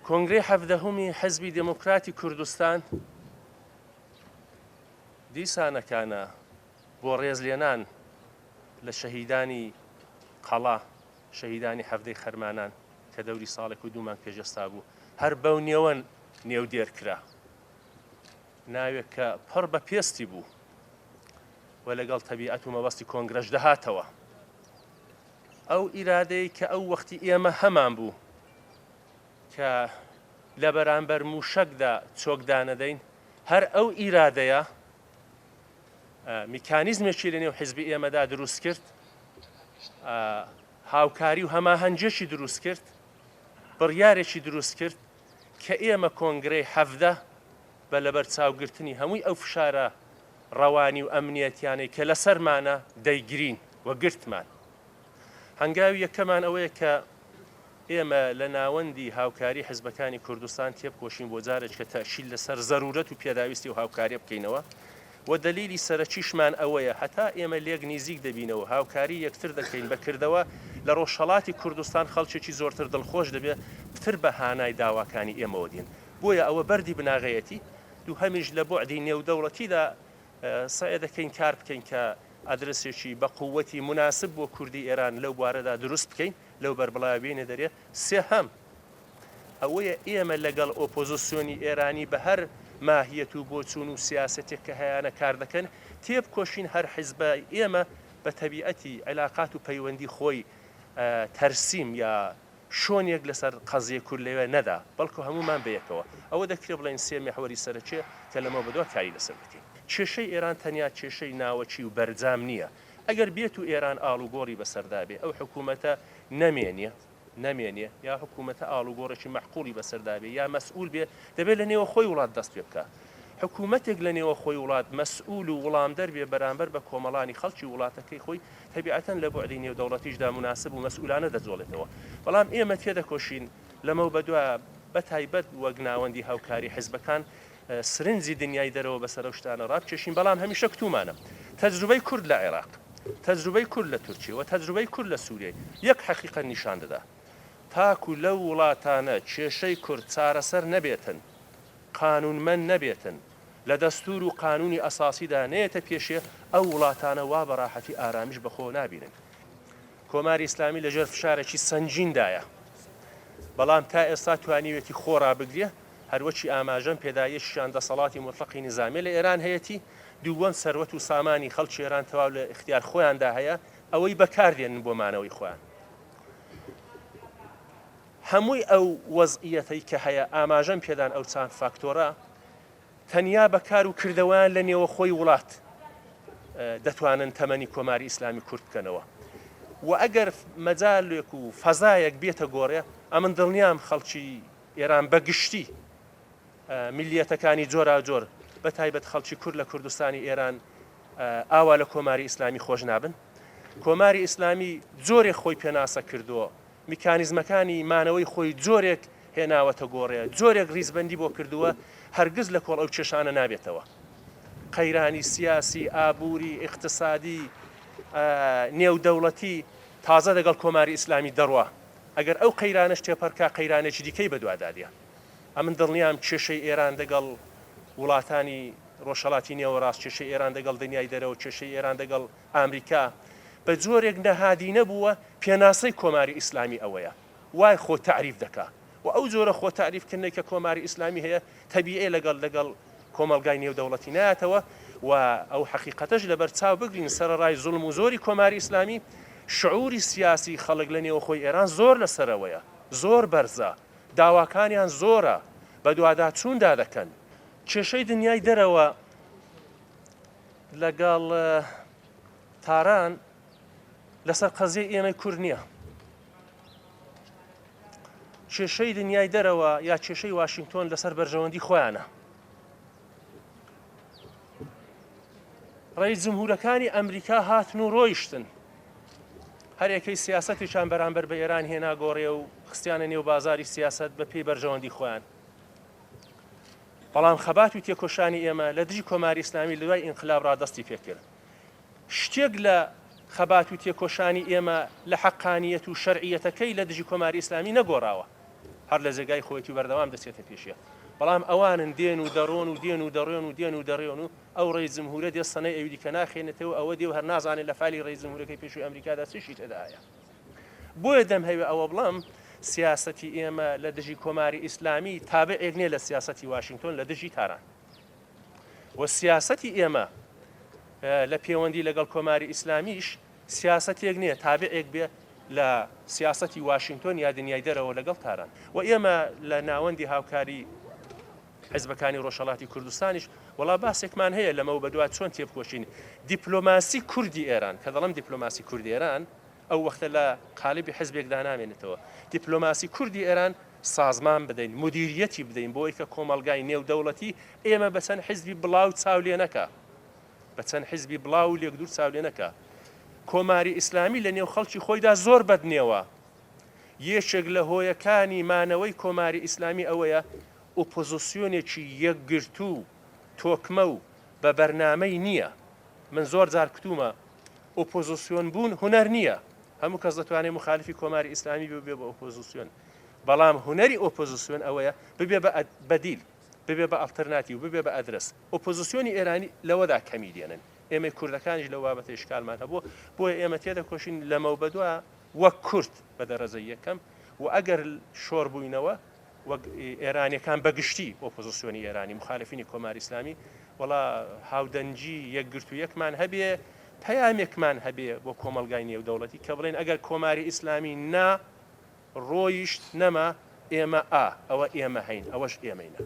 کۆنگرەی حەڤدەهەمی حزبی دموکراتی کوردستان دیسانەکانە بۆ ڕێزلێنان لە شەهیدانی قەڵا شەهیدانی هەڤدەی خەرمانان کە دەوری ساڵێک و دوومان پێشەستا بوو هەر بەو نێوەن نێودێر کرا ناوێک کە پڕ بە پێستی بوو و لەگەڵ تەبیعەت و مەبەستی کۆنگرەش دەهاتەوە ئەو ئیرادەی کە ئەو وەختی ئێمە هەمان بوو کە لە بەرامبەر موشەکدا چۆکدانەدەین هەر ئەو ئیرادەیە میکانیزمێکی لە نێو حیزبی ئێمەدا دروست کرد هاوکاری و هەماهەنگێکی دروست کرد بڕیارێکی دروست کرد کە ئێمە کۆنگرەی هەڤدە بە لەبەر چاوگرتنی هەمووی ئەو فشارە ڕەوانی و ئەمنیەتیانەی کە لەسەرمانە دەیگرین و گرتمان هەنگاوی یەکەمان ئەوەیە کە ئێمە لە ناوەندی هاوکاری حزبەکانی کوردستان تێبکۆشین بۆ جارێک کە تەشیل لەسەر زەرورەت و پێداویستی و هاوکاری بکەینەوە و دلیلی سەرەکیشمان ئەوەیە هەتا ئێمە لێک نزیک دەبینەوە هاوکاری یەکتر دەکەین بەکردەوە لە ڕۆژهەڵاتی کوردستان خەڵکێکی زۆرتر دڵخۆش دەبێت پتر بە هانای داواکانی ئێمەوە دێن بۆیە ئەوە بەردی بناغەیەتی دوو هەمیش لە بۆعدی نێودەوڵەتیدا سعی دەکەین کار بکەین کە ئادرسێکی بە قووەتی مناسب بۆ کوردی ئێران لەو بوارەدا دروست بکەین لەو بەربڵاوێنە دەرێت سێهەم ئەوەیە ئێمە لەگەڵ ئۆپۆزیسیۆنی ئێرانی بە هەر ماهیەت و بۆچوون و سیاسەتێک کە هەیەە کار دەکەن تێبکۆشین هەر حیزبە ئێمە بە تەبیعەتی علاقات و پەیوەندی خۆی تەرسیم یا شۆنێک لەسەر قەزیە کورد لەوێ نەدا بەڵکو هەمومان بەیەکەوە ئەوە دەکرێت بڵێن سێ محوەری سەرەکیە کە لەمە بەدووە کاری لەسەر بکەین کێشەی ئێران تەنیا کێشەی ناوەچی و بەرجام نییە ئەگەر بێت و ئێران ئاڵوگۆڕی بەسەردابێ ئەو حکوومەتە نەمێنێ یا حکوومەتە ئاڵوگۆڕێکی مەحقوڵی بەسەردابێ یا مەسئول بێ دەبێت لە نێوە خۆی وڵات دەست پێ بکە حکوومەتێک لە نێوە خۆی وڵات مەسئول و وەڵامدەر بێ بەرامبەر بە کۆمەڵانی خەڵکی وڵاتەکەی خۆی تەبیعەتەن لە بوعدی نێودەوڵەتیشدا مناسب و مەسئولانە دەجۆڵێتەوە بەڵام ئێمە تێدەکۆشین لەمە بەدووە بەتایبەت وەک ناوەندی هاوکاری حیزبەکان سرنجی دنیای دەرەوە بەسەر شتانە ڕابکێشین بەڵام هەمیشە کتومانە تەجروبەی کورد لە عێراق تەجروبەی کورد لە تورکیە و تەجروبەی کورد لە سووریە یەک حەقیقەت نیشان دەدا تاکو لەو وڵاتانە کێشەی کورد چارەسەر نەبێتن قانونمەند نەبێتن لە دەستور و قانونی ئەساسیدا نێتە پێشێ ئەو وڵاتانە وا بەڕاحەتی ئارامیش بەخۆ نابینن کۆماری ئیسلامی لەژێر فشارێکی سەنگیندایە بەڵام تا ئێستا توانیوێتی خۆڕا بگرێ هەروەکی ئاماژەم پێدایشیان دەسەڵاتی مطلقی نظامی لە ئێران هەیەی دووەم سەروەت و سامانی خەڵکی ئێران تەواو لە اختیار خۆیاندا هەیە ئەوەی بەکاردێنن بۆ مانەوەی خۆیان هەمووی ئەو وەزعیەتەی کە هەیە ئاماژەم پێدان ئەو چند فاکتۆرە تەنیا بەکار و کردەوەیان لە نێوە خۆی وڵات دەتوانن تەمەنی کۆماری ئیسلامی کورد بکەنەوە و ئەگەر مەجالێک و فەزایەک بێتە گۆڕێ ئەمن دڵنیام خەڵکی ئێران بەگشتی میلیەتەکانی جۆرا جۆر بە تایبەت خەڵکی کورد لە کوردستانی ئێران ئاوا لە کۆماری ئیسلامی خۆش نابن کۆماری ئیسلامی جۆرێک خۆی پێناسە کردووە میکانیزمەکانی مانەوەی خۆی جۆرێک هێناوەتە گۆڕێ جۆرێک ریزبەندی بۆ کردووە هەرگز لە کۆڵ ئەو کێشانە نابێتەوە قەیرانی سیاسی ئابووری اقتصادی نێودەوڵەتی تازە دەگەڵ کۆماری ئیسلامی دەڕوە ئەگەر ئەو قەیرانش تێپەرکا قەیرانێکی دیکەی بەدوادادە ئەمن دڵنیام کێشەی ئێران دەگەڵ وڵاتانی ڕۆژهەڵاتی نێوەڕاست کێشەی ئێران دەگەڵ دنیای دەرەوە کێشەی ئێران دەگەڵ ئامریکا بە جۆرێک نەهادی نەبووە پێناسەی کۆماری ئیسلامی ئەوەیە وای خۆ تعریف دەکا و ئەو جۆرە خۆ تعریفکردنەی کە کۆماری ئیسلامی هەیە تەبیعی لەگەڵ کۆمەلگای نێودەوڵەتی نایەتەوە و ئەو حەقیقەتەش لەبەر چاو بگرین سەرەڕای زوڵم و زۆری کۆماری ئیسلامی شعوری سیاسی خەڵک لە نێوە خۆی ئێران زۆر لەسەرەوەیە زۆر بەرزە داواکانیان زۆرە بە دوواداچووندا دەکەن کێشەی دنیای دەرەوە لەگەڵ تاران لەسەر قەزیە ئێمەی کورد نییە کێشەی دنیای دەرەوە یا کێشەی واشنگتۆن لەسەر بەرژەوەندی خۆیانە ڕێی جمهورەکانی ئەمریکا هاتن و ڕۆیشتن هەرێکەی سیاسەتیشان بەرامبەر بە ئێران هێنا گۆڕێ و خستیانە نێو بازاری سیاست بە پێی بەرژەوەندی خۆیان بەڵام خەبات و تێکۆشانی ئێمە لە دژی کۆماری ئیسلامی لەوای ئینقلاب ڕادەستی پێکرد شتێک لە خەبات و تێکۆشانی ئێمە لە حەقانیەت و شەرعیەتەکەی لە دژی کۆماری ئیسلامی نەگۆڕاوە هەر لە جێگای خۆیەتی بەردەوام دەچێتە پێشیە بەڵام ئەوانن دێن و دەڕۆن و دێن و دەڕێن و دێن و دەڕێن و ئەو ڕێی جمهورە دێستانەی ئەویدی کە ناخێنێتەوە ئەوە دێ و هەر نازانێت لە فالی ڕێی جمهورەکەی پێشووی ئەمریکادا چشی تێدایە بۆیە دەم هەوێ ئەوە بڵام سیاسەتی ئێمە لە دژی کۆماری ئیسلامی تابعێک نییە لە سیاسەتی واشنگتن لە دژی تاران و سیاسەتی ئێمە لە پەیوەندی لەگەڵ کۆماری ئیسلامیش سیاسەتێک نییە تابعێک بێ لە سیاسەتی واشنگتن یا دنیای دەرەوە لەگەڵ تاران و ئێمە لە ناوەندی هاوکاری حزبەکانی ڕۆژهەڵاتی کوردستانیش وڵا باسێکمان هەیە لەمە بە دوات چۆن تێبکۆشین دیپلۆماسی کوردی ئێران کە دەڵم دیپلۆماسی کوردی ئێران ئەو وەختە لە قالبی حزبێکدا نامێنێتەوە دیپلۆماسی کوردی ئێران سازمان بدەین مدیریەتی بدەین بۆی کە کۆمەلگای نێودەوڵەتی ئێمە بەچەند حزبی بڵاو چاولێ نەکە بەچەند حزبی بڵاو و لێکدور چاولێ نەکە کۆماری ئیسلامی لە نێو خەڵکی خۆیدا زۆر بەدنێوە یەکێک لە هۆیەکانی مانەوەی کۆماری ئیسلامی ئەوەیە ئۆپۆزیسیۆنێکی یەکگرتو تۆکمە و بە بەرنامەی نییە من زۆر جار کتومە ئۆپۆزیسیۆن بوون هونەر نییە هەموو کەس دەتوانێت مخالفی کۆماری ئیسلامی بێ بە ئۆپۆزیسیۆن بەڵام هونەری ئۆپۆزیسیۆن ئەوەیە ببێ بە بەدیل ببێ بە ئەڵتەرناتیڤ ببێ بە ئەدرس ئۆپۆزیسیۆنی ئێرانی لەوەدا کەمی دێنن ئێمە کوردەکانیش لە بابەتە ئیشکالمان هەبوو بۆیە ئێمە تێدەکۆشین لەمەو بەدووە وەک کورد بە دەرەجەی یەکەم و ئەگەر شۆڕ بووینەوە وەک ئێرانیەکان بەگشتی ئۆپۆزیسیۆنی ئێرانی مخالفینی کۆماری ئیسلامی وڵا هاودەنجی یەکگرتوویەکمان هەبێ پەیامێکمان هەبێ بۆ کۆمەلگای نێودەوڵەتی کە بڵێن ئەگەر کۆماری ئیسلامی نا ڕۆیشت نەما ئێمە ئەوە ئێمە هەین ئەوەش ئێمەینە